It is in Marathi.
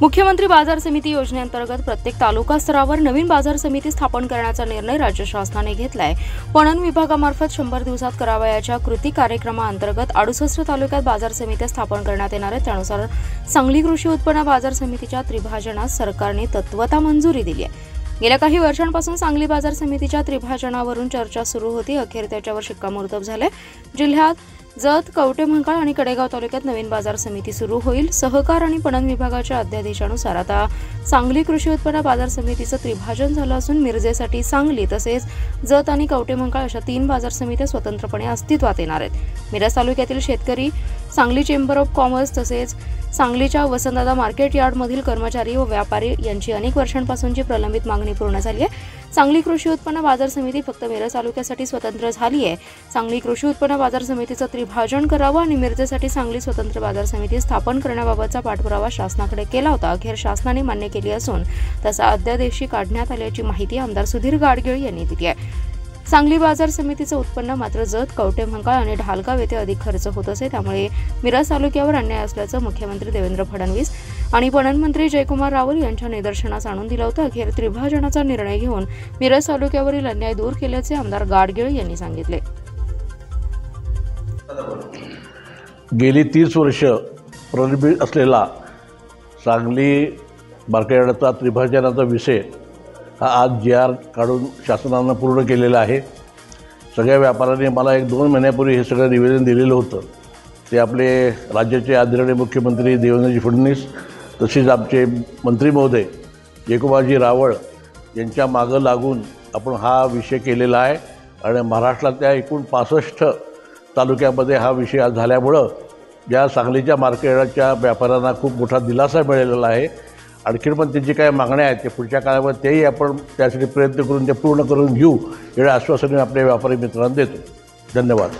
मुख्यमंत्री बाजार समिती योजनेअंतर्गत प्रत्येक तालुका स्तरावर नवीन बाजार समिती स्थापन करण्याचा निर्णय राज्य शासनाने घेतलाय। पणन विभागामार्फत 100 दिवसात करावयाच्या कृती कार्यक्रमाअंतर्गत 68 तालुक्यात बाजार समित्या स्थापन करण्यात येणार आहेत। त्यानुसार सांगली कृषी उत्पन्न बाजार समितीच्या त्रिभाजनास सरकारने तत्वता मंजुरी दिली आहे। गेल्या काही वर्षांपासून सांगली बाजार समितीच्या त्रिभाजनावरून चर्चा सुरू होती। अखेर त्याच्यावर शिक्कामोर्तब झाले। जिल्ह्यात जत, कवठेमहांकाळ आणि कडेगाव तालुक्यात नवीन बाजार समिती सुरू होईल। सहकार आणि पणन विभागाच्या अध्यादेशानुसार आता सांगली कृषी उत्पन्न बाजार समितीचं त्रिभाजन झालं असून मिरजेसाठी सांगली तसेच जत आणि कवठेमहांकाळ अशा 3 बाजार समित्या स्वतंत्रपणे अस्तित्वात येणार आहेत। मिरज तालुक्यातील शेतकरी, सांगली चेंबर ऑफ कॉमर्स तसेच सांगलीच्या वसंतदादा मार्केट यार्डमधील कर्मचारी व व्यापारी यांची अनेक वर्षांपासूनची प्रलंबित मागणी पूर्ण झाली आहे। सांगली कृषी उत्पन्न बाजार समिती फक्त मिरज तालुक्यासाठी स्वतंत्र झाली आहे। सांगली कृषी उत्पन्न बाजार समितीचं त्रिभाजन करावं आणि मिरजेसाठी सांगली स्वतंत्र बाजार समिती स्थापन करण्याबाबतचा पाठपुरावा शासनाकडे केला होता। अखेर शासनाने मान्य केली असून तसा अध्यादेशी काढण्यात आल्याची माहिती आमदार सुधीर गाडगीळ यांनी दिली आहे। सांगली बाजार समितीचं उत्पन्न मात्र जत, कवठेमहांकाळ आणि ढालगाव येथे अधिक खर्च होत असे, त्यामुळे मिरज तालुक्यावर अन्याय असल्याचं मुख्यमंत्री देवेंद्र फडणवीस आणि पणन मंत्री जयकुमार रावल यांच्या निदर्शनास आणून दिलं होतं। अखेर त्रिभाजनाचा निर्णय घेऊन मिरज तालुक्यावरील अन्याय दूर केल्याचे आमदार गाडगीळ यांनी सांगितले। गेली 30 वर्ष प्रलंबित असलेला सांगली मार्केटचा त्रिभाजनाचा विषय हा आज GR काढून शासनानं पूर्ण केलेला आहे। सगळ्या व्यापाऱ्यांनी मला 1-2 महिन्यापूर्वी हे सगळं निवेदन दिलेलं होतं। ते आपले राज्याचे आदरणीय मुख्यमंत्री देवेंद्रजी फडणवीस तसेच आमचे मंत्री महोदय जयकुमारजी रावळ यांच्या मागं लागून आपण हा विषय केलेला आहे आणि महाराष्ट्रातल्या एकूण 65 तालुक्यामध्ये हा विषय आज झाल्यामुळं ज्या सांगलीच्या मार्केटच्या व्यापाऱ्यांना खूप मोठा दिलासा मिळालेला आहे। आणखी पण त्यांची काय मागण्या आहेत ते पुढच्या काळामध्ये तेही आपण त्यासाठी प्रयत्न करून ते पूर्ण करून घेऊ एवढं आश्वासन आपल्या व्यापारी मित्रांना देतो। धन्यवाद।